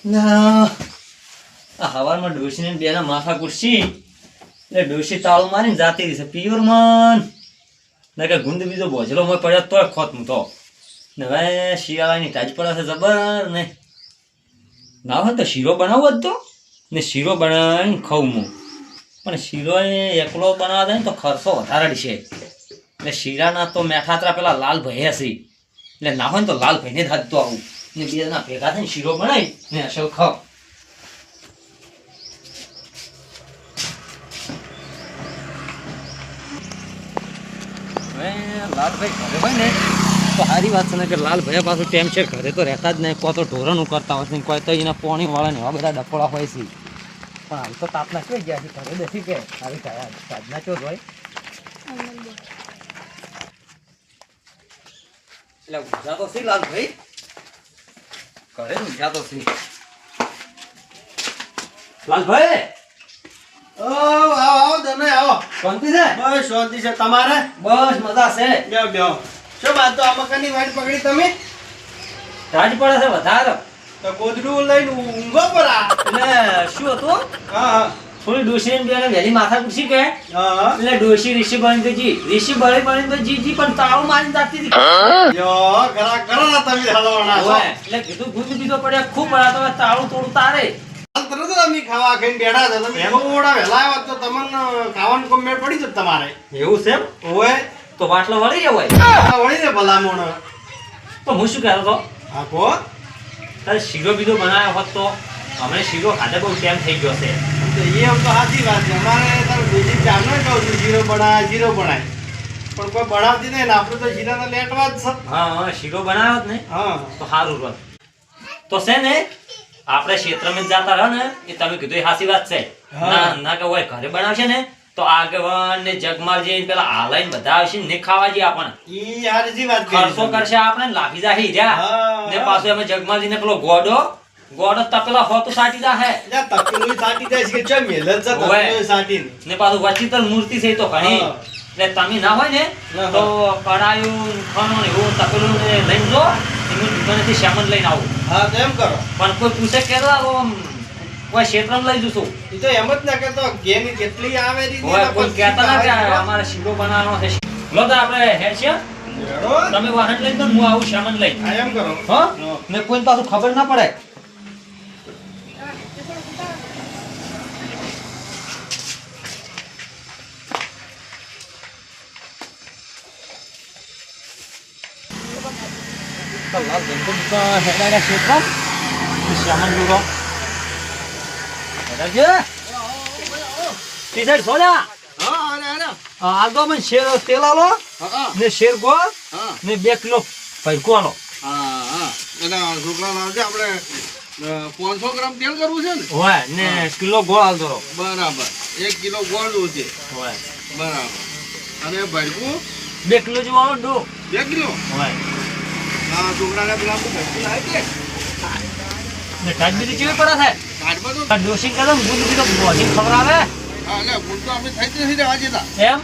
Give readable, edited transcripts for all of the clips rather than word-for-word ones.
ના આ હવારમાં ડોશીને બેના માથા કુરશી એટલે ડોશી તાળું મારીને જાતી રહી છે પિયોર મન ના કે ગુંદ બીજો ભોજલો મોય પડ્યો તોય ખોત હું તો ને હવે શિયાળાની તાજ પડે છે જબર ને ના હોય તો શીરો બનાવવો જ તો ને શીરો બનાવીને ખાઉં હું પણ શીરો એકલો બનાવવા દે ને તો ખર્ચો વધારે છે એટલે શીરાના તો મેઠાતરા પેલા લાલ ભાઈ હશે એટલે ના હોય ને તો લાલ ભાઈને જ હાથ તો આવું ને બે જણા ભેગા થઈને શીરો બનાવી ને અસલ ખાવ લાલભાઈ ઘરે હોય ને તો સારી વાત છે ને કે લાલભાઈ પાછું ટેમ છે ઘરે તો રહેતા જ નહીં કોઈ તો ઢોરણું કરતા હોય છે કોઈ તો એના પોણી વાળા ને એવા બધા ડફોળા હોય છે પણ હાલ તો તાપના કઈ ગયા છે ઘરે બેસી કે આવી ગયા સાધના ચો હોય એટલે ઊંઝા તો સી લાલભાઈ ઘરે ઊંઝા તો સી લાલભાઈ આવો તમે આવો શાંતિ છે બસ શાંતિ છે તમારે બસ મજા છે બેહો બેહો શું વાત તો આ મકાનની વાટ પકડી તમે તાજ પડે છે વધારે તો ગોદડું લઈને ઊંઘો પર એટલે શું હતું હા હા થોડી ડોશી ને વહેલી માથા પૂછી કે હા એટલે ડોશી ઋષિ બની તો જી ઋષિ બની તો જી પણ તાળું મારીને જાતી હતી યો ઘરા ઘરા તમે હલવાના છો એટલે કીધું ગુંદ બીજો પડે ખૂબ પડ્યા તો તાળું થોડું તારે તરત જ અમે ખાવા ખાઈને બેઠા હતા તમે થોડા વહેલા આવ્યા તો તમને ખાવાનું કોમ મેળ પડી જત તમારે એવું છે એમ ઓય તો બાટલો વળી ગયો હોય વળી ને ભલામણ તો હું શું કહેતો હતો હા કો તારે શીરો બીજો બનાવ્યો હોત તો હમણાં શીરો ખાતે બહુ ટાઈમ થઈ ગયો છે એ આમ તો સાચી વાત છે અમારે તારે બીજી ચાલનો કહું છું જીરો બનાય પણ કોઈ બનાવતી નહીં ને આપણે તો જીરાના લેટવા જ છે હા શીરો બનાવ્યો જ ને હા તો સારું રહ તો છે ને આપણે ક્ષેત્રમાં જતા રહો ને એ તમે કીધું એ સાચી વાત છે ના ના કે હોય ઘરે બનાવશે ને તો આગેવાન ને જગમાલ જે પેલા હાલાઈને બધા આવશે ને ખાવા જઈએ આપણને ઈ હારી વાત ખર્ચો કરશે આપણે લાગી જાય જા ને પાછું અમે જગમાલજી ને પેલો ગોડો તપેલા હો તો સાટી જા હે તપેલું સાટી જાય છે કે ચમ મેલ જ તપેલું સાટી ને પાછું વચિતર મૂર્તિ છે તો ઘણી એટલે તમે ના હોય ને તો કડાયું ખાનો ને એવું તપેલું ને લઈને જો એનું દુકાનેથી સામાન લઈને આવું હા તો એમ કરો પણ કોઈ પૂછે કે કોઈ ક્ષેત્રમાં લઈ જશું ઈ તો એમ જ ના કરતો ઘેની કેટલી આવે રી કોઈ કહેતા ના કે અમારે શીરો બનાવવાનો છે લો તો આપણે હેડ છે તમે વાહન લઈને હું આવું સામાન લઈ હા એમ કરો હા ને કોઈ પાછું ખબર ના પડે લાલ ગંગો હેડાડ્યા ક્ષેત્ર સામાન લૂરો હેડાડજે ટી-શર્ટ છોડ્યા હા અરે આગો મને શેર તેલ આલો ને શેર ગોળ ને 2 કિલો પૈકો આલો હા અને છોકરા લાવજે આપણે 500 ગ્રામ તેલ કરવું છે ને હોય ને કિલો ગોળ આલ દો બરાબર 1 કિલો ગોળ છે હોય બરાબર અને ભરકું 2 કિલો જેવો આલો દો 2 કિલો હોય હા છોકરાને પેલા ભરકું લાવી દે ને ટાઈમ બીજી કેવી પડે છે કાઢવા તો આ ડોસી કદમ ગુંદ બીજો બોજી ખબર આવે હા ને ગુણ તો અમે થઈ જશે આજે તા એમ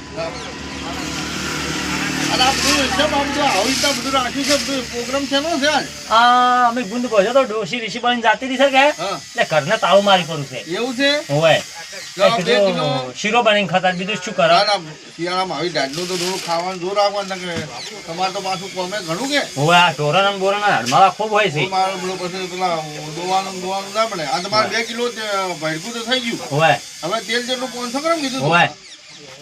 અને આ બધું એકદમ આમ તો આવી રીતના બધું રાખ્યું છે બધું પ્રોગ્રામ છે નો છે આજ આ અમે ગુંદ બોજો તો ડોસી ઋષિ બની જાતી રહી છે કે હા એટલે ઘરને તાળું મારી પડું છે એવું છે હોય તો આ 2 કિલો શીરો બનીને ખાતા બીજું શું કરે ના શિયાળામાં આવી દાઢનું તો થોડું ખાવાનું જોર રાખવાનું કે તમારે તો પાછું કોમે ઘણું કે હોય આ ટોરણ અને બોરણ હડમાળા ખૂબ હોય છે મારે પેલો પછી પેલા દોવાનું ના પડે આ તમારે 2 કિલો ભરકું તો થઈ ગયું હોય હવે તેલ જેટલું 500 ગ્રામ કીધું હોય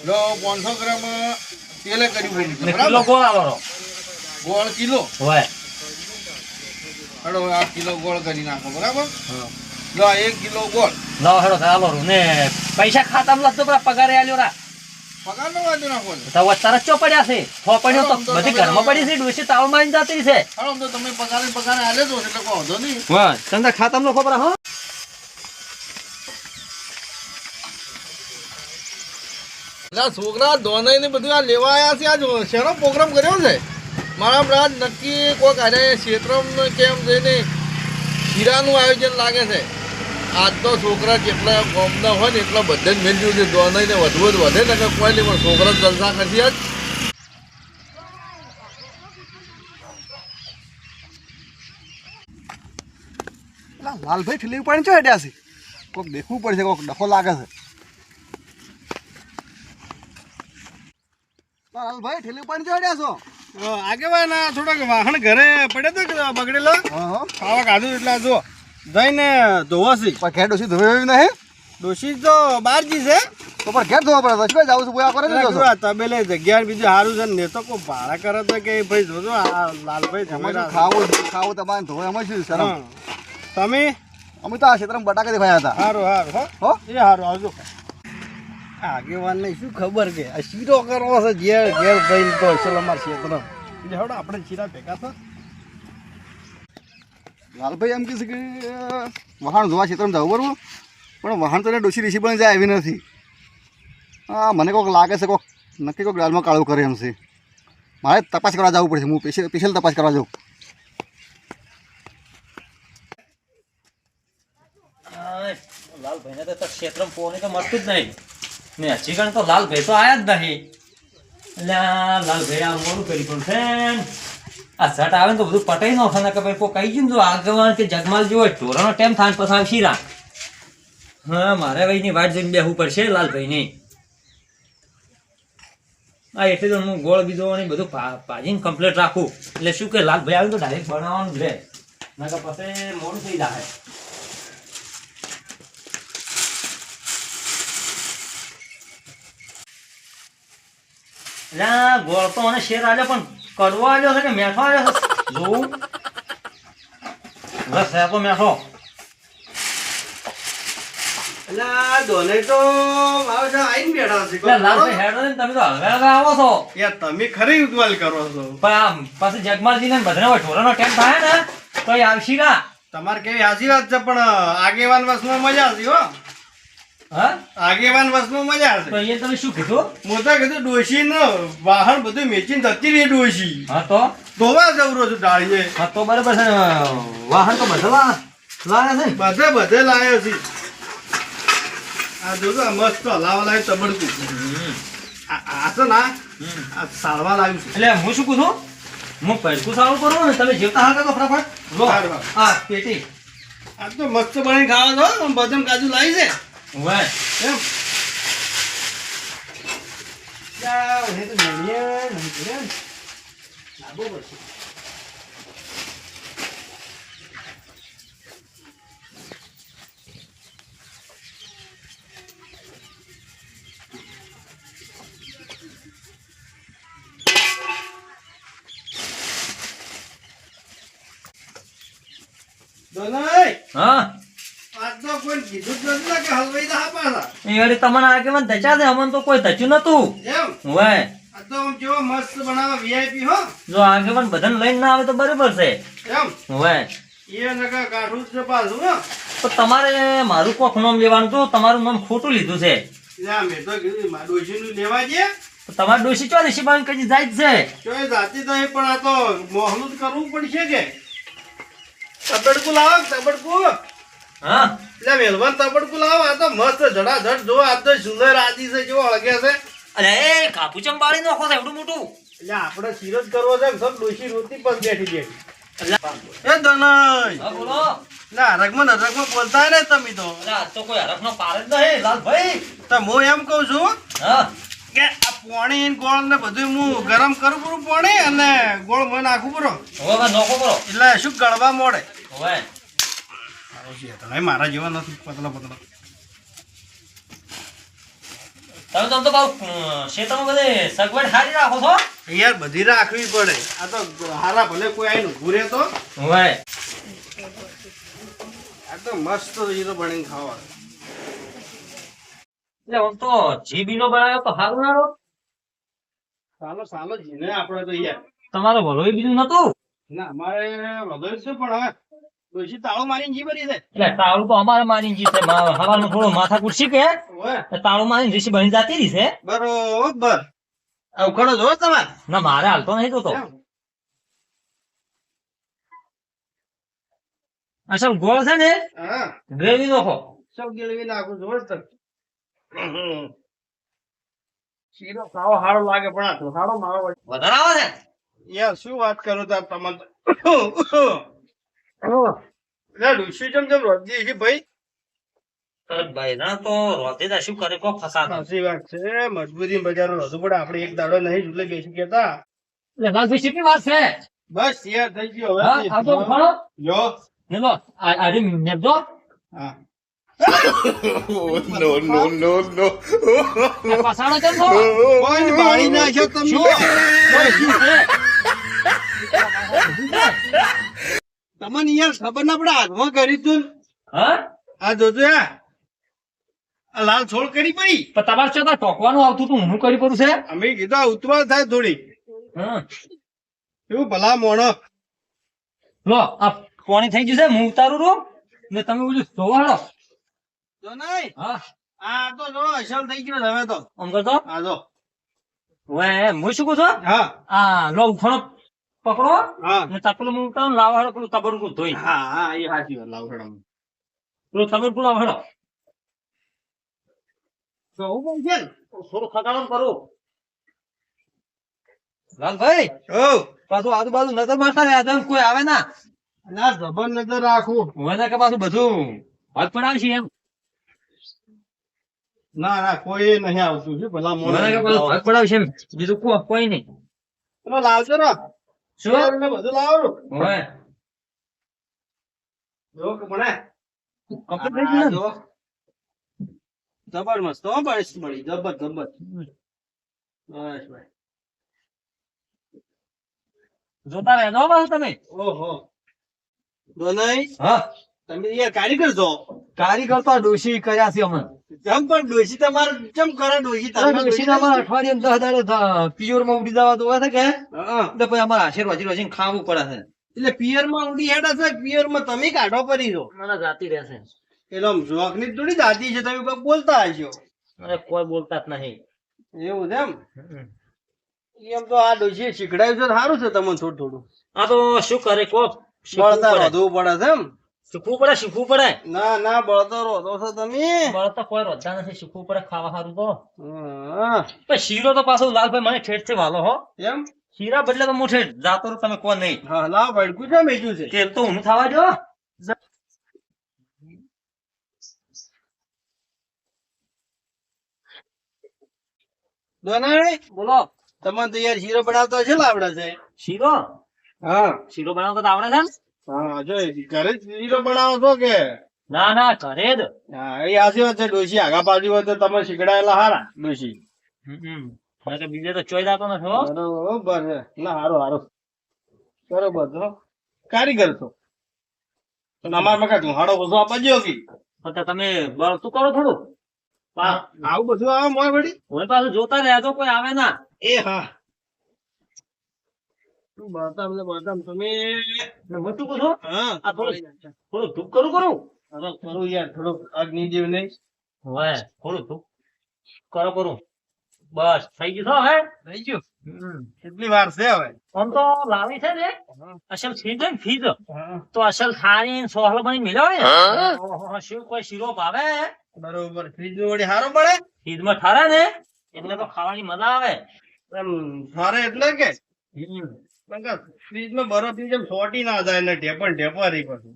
લો 500 ગ્રામ તેલે કર્યું ને બરાબર કિલો ગોળ આલો ગોળ કિલો હોય હેડો આ કિલો ગોળ કરી નાખો બરાબર લો 1 કિલો ગોળ લાવો હેડો ચાલો ને પૈસા ખાતામાં લખતો પેલા પગારે આલ્યો રા પગાર નો વાંધો નાખો તો વચાર ચો પડ્યા છે થોપડીઓ તો બધી ઘરમાં પડી છે ડોસી તાવ મારીને જાતી છે હાલો તો તમે પગારે આલે દો એટલે કોઈ વાંધો નહીં વાહ તને ખાતામાં ખબર હો છોકરા દોનાઈ ને બધું આ લેવા આવ્યા છે આજ શેનો પ્રોગ્રામ કર્યો છે મારા બ્રાજ નક્કી કોઈક આજે ક્ષેત્રમાં કેમ જઈને શીરાનું આયોજન લાગે છે આજ તો છોકરા જેટલા ગોમના હોય ને એટલા બધે જ મેળવ્યું છે દોનાઈને વધુ જ વધે ને કોઈ નહીં પણ છોકરા જલસા કરશે આજ પેલા લાલભાઈ ઠેલી ઉપાડીને ચો હેડ્યા છે કોક દેખવું પડશે કોક ડખો લાગે છે લાલભાઈ ઠેલી ઉપાડીને ચો હેડ્યા છો આગેવાન થોડાક વાહન ઘરે પડે તો બગડેલો ખાવા ખાધું એટલે જો જઈને ધોવો છે પણ ઘેર ડોસી ધોવે નહીં ડોશી તો બહાર જી છે તો પણ ઘેર ધોવા પડે શું જાવ છું બોયા કરે છે તબેલે જગ્યા બીજું સારું છે ને તો કોઈ ભાડા કરે તો કે ભાઈ જોજો આ લાલભાઈ ખાવું તમારે ધોવે અમે શું શરમ તમે અમે તો આ ક્ષેત્રમાં બટાકા દેખાયા હતા સારું સારું હો એ સારું આવજો આગેવાનને શું ખબર કે આ શીરો કરવો છે ઘેર ઘેર ભાઈ તો અસલ અમારા ક્ષેત્ર એટલે હવડે આપણે શીરા ભેગા થા લાલભાઈ એમ કહે છે કે વહાણ ધોવા ક્ષેત્રમાં જવું બરોબર પણ વહાણ તો ડોસી રીસી પણ જાય આવી નથી હા મને કોઈક લાગે છે કોઈક નક્કી કોઈક દાળમાં કાળું કરે એમ છે મારે તપાસ કરવા જવું પડશે હું સ્પેશિયલ તપાસ કરવા જાઉં લાલભાઈને તો ક્ષેત્રમાં પોની તો મળતું જ નહીં ને હજી ગણ તો લાલભાઈ તો આયા જ નહીં એટલે લાલભાઈ આ મોડું કરી પણ છે આ ઝટ આવે ને તો બધું પટાઈ નો ખાના કે ભાઈ કોઈ કહી ગયું ને જો આગળ કે જગમાલ જેવો ઢોરાનો ટાઈમ થાય પછી આવે શીરા હા મારે ભાઈની વાટ જોઈને બેહવું પડશે લાલભાઈની હા એટલે તો હું ગોળ બીજો ને બધું ભાજીને કમ્પ્લીટ રાખું એટલે શું કે લાલભાઈ આવે તો ડાયરેક્ટ બનાવવાનું જ રહે ના કે પછી મોડું થઈ જાય ગોળ તો મને શેર આવ્યો પણ કડવો આવ્યો છે કે મેઠો આવ્યો છે જોવું બસ તો મેઠો તમે ખરી ઉતવાલ કરો છો પછી જગમાલજી ને બધા ઢોરાનો ટાઈમ થાય ને તો આવશી ના તમારે કેવી હાજી વાત છે પણ આગેવાન વસમાં મજા આવતી હો હા આગેવાન વસમાં મજા આવશે તો એ તમે શું કીધું મોટા કીધું ડોશી ને વાહન બધું મેચીને જતી રહી ડોશી હા તો ધોવા જવરો છું ડાળીએ હા તો બરાબર છે વાહન તો બધા લાયા છે બધે લાયો છે આ જોજો મસ્ત હલાવા લાવ્યું તબડકું આ તો ના આ સારવા લાવ્યું છે એટલે હું શું કહું છું હું પૈસું સારું કરું ને તમે જેવતા હા તો ફટાફટ લો હા પેટી આ તો મસ્ત બની ખાવા દો બદામ કાજુ લાવી છે વાહ એમ યા ઓને તો નહીં લાગો પડશે હા આજ તો કોઈ કીધું જ નથી કે હલવાઈ દા પાછા એ વળી તમને આગેવાન ધચા દે અમને તો કોઈ ધચ્યું નતું એમ વાહ આ તો કેવો મસ્ત બનાવે વીઆઈપી હો જો આગેવાન બધાને લઈને ના આવે તો બરાબર છે એમ વાહ એ નકા કાઢું છે પાછું હો તો તમારે મારું કોક નામ લેવાનું તો તમારું નામ ખોટું લીધું છે લ્યા મેં તો કીધું મારા ડોશીનું લેવા દે તો તમારી ડોશી ચો દેશી બાંધ કઈ જાય જ છે ચોય જાતી તો પણ આ તો મોહલું કરવું પડશે કે તબડકું લાવો તબડકું હા એટલે મેલવાન તબડકું લાવો આ તો મસ્ત જડાજડ જો આ તો સુંદર આદિ છે જેવો હળગે છે અરે એ કાપુ ચંબાળી નાખો છે એવડું મોટું એટલે આપણે સિરજ કરવો છે સબ ડોશી રોતી પણ બેઠી એટલે એ દનય હા બોલો ના રગમાં બોલતા ને તમે તો અરે આજ તો કોઈ હરખનો પાર જ નહીં લાલભાઈ તો હું એમ કહું છું હા કે આ પાણી ગોળ ને બધું હું ગરમ કરું પૂરું પાણી અને ગોળ મને નાખું પૂરો હવે નોખો કરો એટલે શું ગળવા મોડે હવે મારા જેવા નથી પતલા પતલા તમે તો બહુ શેતામાં બધે સગવડ સારી રાખો છો યાર બધી રાખવી પડે આ તો હારા ભલે કોઈ આવીને ઊભું રહે તો હવે આ તો મસ્ત જીરો બનીને ખાવા એટલે આમ તો જીબી નો બનાવ્યો તો સારું ના રહો સાલો જીને આપણે તો યાર તમારે ભલોઈ બીજું નતું ના અમારે વધારે છે પણ હવે ડોશી તાળું મારીને જી બની છે એટલે તાળું તો અમારે મારી જી છે હવાનું થોડું માથા કુરસી કે તાળું મારી ઋષિ બની જતી રહી છે બરોબર અવખડો જો તમારે ના મારે હાલતો નહીં તો અસલ ગોળ છે ને હા ગ્રેવી નોખો સબ ગેળવી નાખું જોર તક શીરો ખાવો સારો લાગે પણ આ સારો મારો વધારે આવે છે યાર શું વાત કરું તાર તમને એટલે ડોશી જેમ રોજી છે ભાઈ. ભાઈ ના તો રોતે શું કરે કો ફસાદ સાચી વાત છે, મજબૂરી બજારો રજૂ પડે. આપણે એક દાડો નહીં એટલે બેસી કેતા ભાઈ કેટલી વાત છે બસ યાર થઈ ગયો હવે. હા આ તો ખરો જો ને લો આજે નેબજો હા ફસાણો કેમ છો કોઈ બાળી નાખ્યો તમે. શું શું છે તમને યાર ખબર ના પડે હાથમાં કરી તું. હા આ જોજો આ લાલ છોડ કરી પડી. પણ તમારે શું ટોકવાનું આવતું તું હું કરી પડું છે અમે કીધું આ ઉતવાળ થાય થોડી. હા એવું ભલા મોણો. લો આ પાણી થઈ ગયું છે હું ઉતારું છું ને તમે બોલું ધોવાડો જો નહીં હા આ તો જો અસલ થઈ ગયો હવે તો. આમ કરતો આ જો હવે હું શું કહું છું હા આ લો ઉખાણો પકડો હા ને તપેલું હું ઉતારું લાવાડો પેલું તબડકું ધોઈ હા હા એ સાચી વાત લાવ હેડો. પેલું તબડકું લાવાડો તો હું પણ છે ને. થોડું ખટાડો કરું લાલભાઈ ઓ પાછું આજુબાજુ નજર મારતા રહ્યા તમે કોઈ આવે ના ના જબર નજર રાખું. મને કે પાછું બધું હાથ પડાવશે એમ ના ના કોઈ નહીં આવતું છે ભલા મોણો. મને કે પાછું હાથ પડાવશે એમ બીજું કોઈ નહીં તમે લાવજો ને શું શેર ને બધું લાવો. હવે જો કે મને કમ્પ્લીટ થઈ ગયું ને? જો જબર મસ્ત હો બસ મળી જબર જબર. બસ ભાઈ જોતા રહેજો પાછું તમે ઓહો દોનાઈ હા તમે યાર કારીગર છો. કારીગર તો ડોશી કર્યા છે અમે જેમ પણ ડોશી તમારે જેમ કરે ડોશી ડોશી અમારે અઠવાડિયે 10 દાડે પિયોર માં ઉડી જવા તો હોય છે કે હા એટલે પછી અમારે આશીર્વાદ રોજીને ખાવું પડે છે એટલે પિયર માં ઊંડી હેડ હશે પિયર માં તમે કાઢો પડી છો. મને જાતી રહેશે એટલે આમ જોક ની થોડી દાદી છે તમે કોઈક બોલતા હશો. મને કોઈ બોલતા જ નહીં એવું છે એમ તો આ ડોશી શીખડાયું છે સારું છે તમને થોડું થોડું. આ તો શું કરે કોક બળતર રોધવું પડે છે એમ. શીખવું પડે ના ના બળતર રોધો છો તમે. બળ તો કોઈ રોજતા નથી શીખવું પડે ખાવા સારું તો હા પણ શીરો તો પાછો લાલભાઈ મને ઠેઠ થી વાલો હો એમ શીરા બદલે તો હું ઠેઠ જાતો રહું, તમે કોણ નહીં હા લાવ ભડકું છે મેચું છે. તેલ તો હું થવા જો દોનાઈ બોલો તમને તો યાર શીરો બનાવતા છે આવડે છે. શીરો હા શીરો બનાવતો તો આવડે છે ને? હા જો ઘરે જ શીરો બનાવો છો કે. ના ના ઘરે જ હા એ આશી વાત છે ડોશી આગા પાછુ હોય તો તમે શીખડાયેલા હારા ડોશી. મને તો બીજે તો ચોઈ જતો નથી હો. બરોબર છે ના હારું હારું બરોબર છો કારીગર છો. પણ અમારા મકા ધુહાડો બધો આપવા જો કે પણ તો તમે બળતું કરો થોડું આવું બધું આવે મોય વળી. હવે પાછું જોતા રહ્યા તો કોઈ આવે ના એ હા બળતામ ને બળતામ તમે ને હું શું કહું છું હા આ થોડું ધૂપ કરું હવે કરું યાર થોડુંક અગ્નિ જેવ નહીં. હવે થોડું ધૂપ કરું બસ થઈ ગયું છો હવે થઈ ગયું કેટલી વાર છે હવે. આમ તો લાવી છે ને અસલ ફીજ ને ફીજ તો અસલ થાળી સોહલો બની મિલો ને શું કોઈ શીરો ભાવે બરોબર ફ્રીજ નું વળી સારું પડે ફીજ માં ઠારા ને એટલે તો ખાવાની મજા આવે એમ સારે એટલે કે ફ્રીજ માં બરફ ની જેમ સોટી ના જાય ને ઢેપણ ઢેપારી પછી.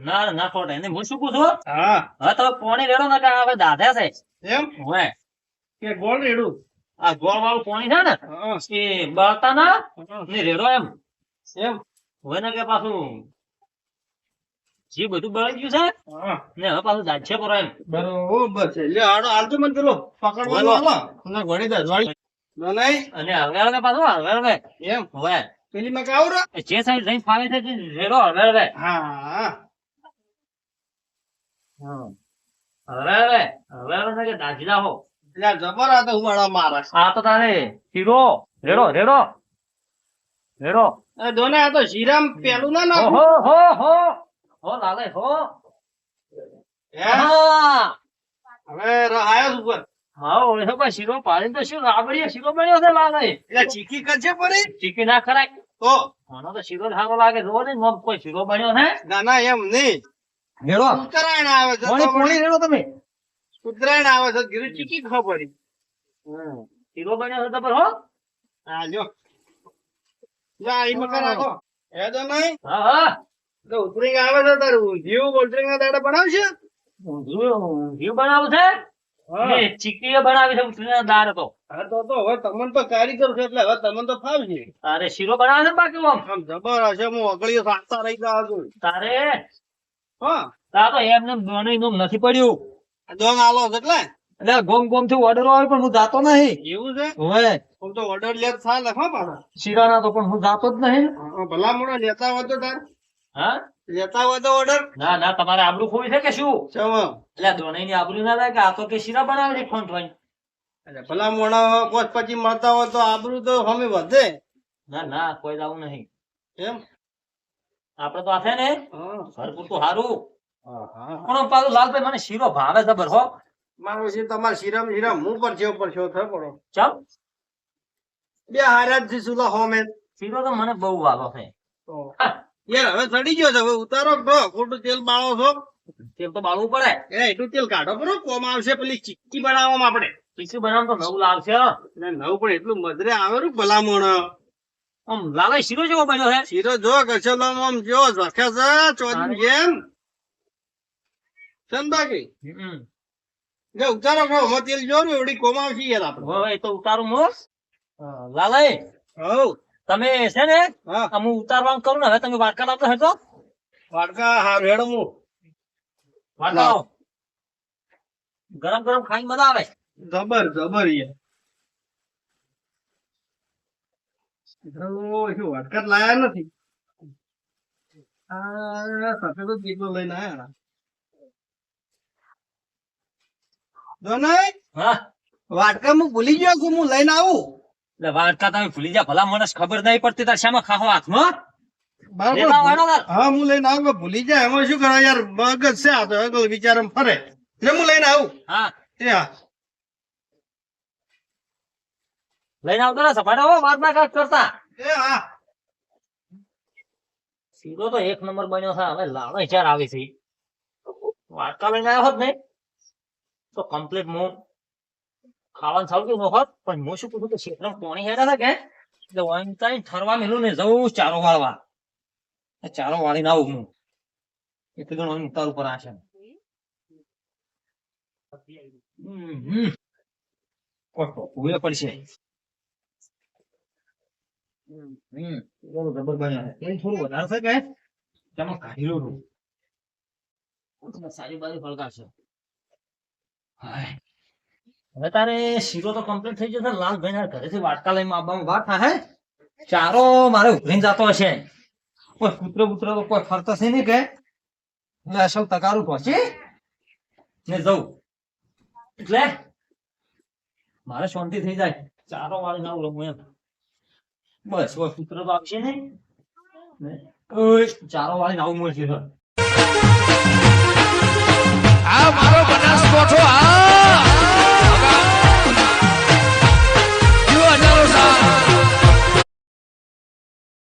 ના ના ખોટે એને હું શું કહું છું હા હવે તમે પોણી રેડો ને કે હવે દાધા છે એમ હવે કે ગોળ રેડું. આ ગોળ વાળું પોણી છે ને હા એ બળતા ના ને રેડો એમ એમ હવે ને કે પાછું જે બધું બળી ગયું છે હા ને હવે પાછું દાજ્ય કરો એમ બરોબર છે લે આડો હાલતો મને પેલો પકડવાનો હાલો ના ઘડી દે વાળી નહીં અને હવે પાછું હવે એમ હવે પેલી માં કાવરો જે સાઈડ જઈને ફાવે છે તે રેડો હવે હા હવે કે દાજી લાવો એટલે જબર આ તો ઉવાળા મારા. આ તો તારે શીરો રેડો રેડો રેડો દોને આ તો શીરામ પેલું ના નાખું. હો હો હો હો લાલે હો હે? હા હવે આયો ઉપર હા ઓળખો કોઈ શીરો પાડીને તો શું રાબડીએ શીરો બન્યો છે લાલે એટલે ચીકી કરશે પડી ચીકી ના ખરાય તો મને તો શીરો સારો લાગે જોવો ને મગ કોઈ શીરો બન્યો છે ના ના એમ નહીં રેડો ઉત્તરાયણ આવે છે પોણી પોણી રેડો તમે ઉત્તરાયણ આવે છે ગીરું ચીકી ખબર પડી. શીરો બન્યો છે તો પર હો હા લ્યો જા ઈ મકા રાખો હે તો નહીં હા હા તો ઉતરીંગ આવે છે તારું જીવ ઉતરીંગ ના દાડા બનાવશે ઊંધિયું બનાવું છે હા ને ચીકીએ બનાવી છે ઉતરીના દાળ તો હા તો હવે તમને તો કારીગર છે એટલે હવે તમને તો ફાવશે તારે શીરો બનાવે છે બાકી આમ આમ જબર હશે હું અગળીઓ સાચતા રહી ગયા છું તારે હા તાર તો એમને બનાવીને નથી પડ્યું દોંગ આલો છે એટલે એટલે ગોમ ગોમ થી ઓર્ડર આવે પણ હું જાતો નહીં એવું છે હવે હું તો ઓર્ડર લેત થા લખો પાછા શીરાના તો પણ હું જાતો જ નહીં ભલા મોડા લેતા હોય તો તાર હા લેતા હોય તો ઓર્ડર ના ના તમારે આબરૂ ખોવી છે કે શું ચમ એટલે દોનાઈ ની આબરૂ ના થાય કે આ તો કે શીરા બનાવે છે ફોન ફોન ભલા મોડા પોચ પછી મળતા હોય તો આબરૂ તો હમે વધે ના ના કોઈ જાવું નહીં એમ આપડે તો આ છે ને હા ઘર પૂરતું સારું હા પણ પાછું લાલભાઈ મને શીરો ભાવે જબર હો મારો છે તમારે શીરામ હું પર છે ઉપર છો થયો પડો ચમ બે હારા જ સુલા હોમે શીરો તો મને બહુ વાલો છે તો યાર હવે ચડી ગયો છે હવે ઉતારો તો ખોટું તેલ બાળો છો તેલ તો બાળવું પડે એ એટલું તેલ કાઢો બરો કોમ આવશે પેલી ચીક્કી બનાવવામાં આપણે પીસી બનાવ તો નવું લાવશે એટલે નવું પણ એટલું મધરે આવે રું ભલામણ આમ લાલાઈ શીરો જેવો બન્યો છે શીરો જો કચેલો આમ જો ઝખે છે ચોરી જેમ ચંદાકી હમ. જે ઉતારો ખો હો તેલ જો એવડી કોમ આવશે યાર આપણે હવે એ તો ઉતારું મો લાલાઈ હવ તમે છે ને હા આમ હું ઉતારવાનું કરું ને હવે તમે વાટકા લાવતો હે તો વાડકા હાર હેડો હું વાટકા લાવો. ગરમ ગરમ ખાઈને મજા આવે જબર જબર યાર શું વાટકા લાયા નથી આ સફેદ જ કેટલો લઈને આયા દોનાઈ હા વાટકા હું ભૂલી ગયો છું હું લઈને આવું એટલે વાટકા તમે ભૂલી જા ભલા માણસ ખબર નહીં પડતી તાર શામાં ખાવો હાથમાં બરાબર લેતા આવો હેડો તાર. હા હું લઈને આવું કે ભૂલી જાય એમાં શું કરે યાર મગજ છે આ તો અગલ વિચારમ ફરે એટલે હું લઈને આવું હા એ હા લઈને આવતો ને સફાટા હો વાત ના કાંઈક કરતા એ હા શીરો તો એક નંબર બન્યો છે હવે લાડો ચાર આવી છે વાટકા લઈને આવ્યો હોત ને તો કમ્પ્લીટ હું ખાવાનું સારું કે હોત પણ હું શું કીધું કે ક્ષેત્રમાં પાણી હેડા છે કે એટલે વાંચતા ઠરવા મેલું ને જવું ચારો વાળવા એ ચારો વાળીને આવું હું એટલું ઘણું ઉતાર ઉપર આ છે કોઈ પડશે જબર બન્યા છે થોડું વધારે છે કે તેમાં કાઢી લો સારી બાજુ ફળકાશે હવે તારે શીરો તો કમ્પ્લીટ થઈ જશે લાલભાઈ ના ઘરેથી વાટકા લઈને આવવામાં વાત થાય ચારો મારે ઉભરીને જતો હશે કોઈ કૂતરો બૂતરો તો કોઈ ફરતો છે ને કે એટલે અસલ તકારું પહોંચી ને જવું એટલે મારે શાંતિ થઈ જાય ચારો વાળી ના લઉં એમ બસ કોઈ કૂતરો તો આવશે નહીં ચારો વાળી આવું મળશે આ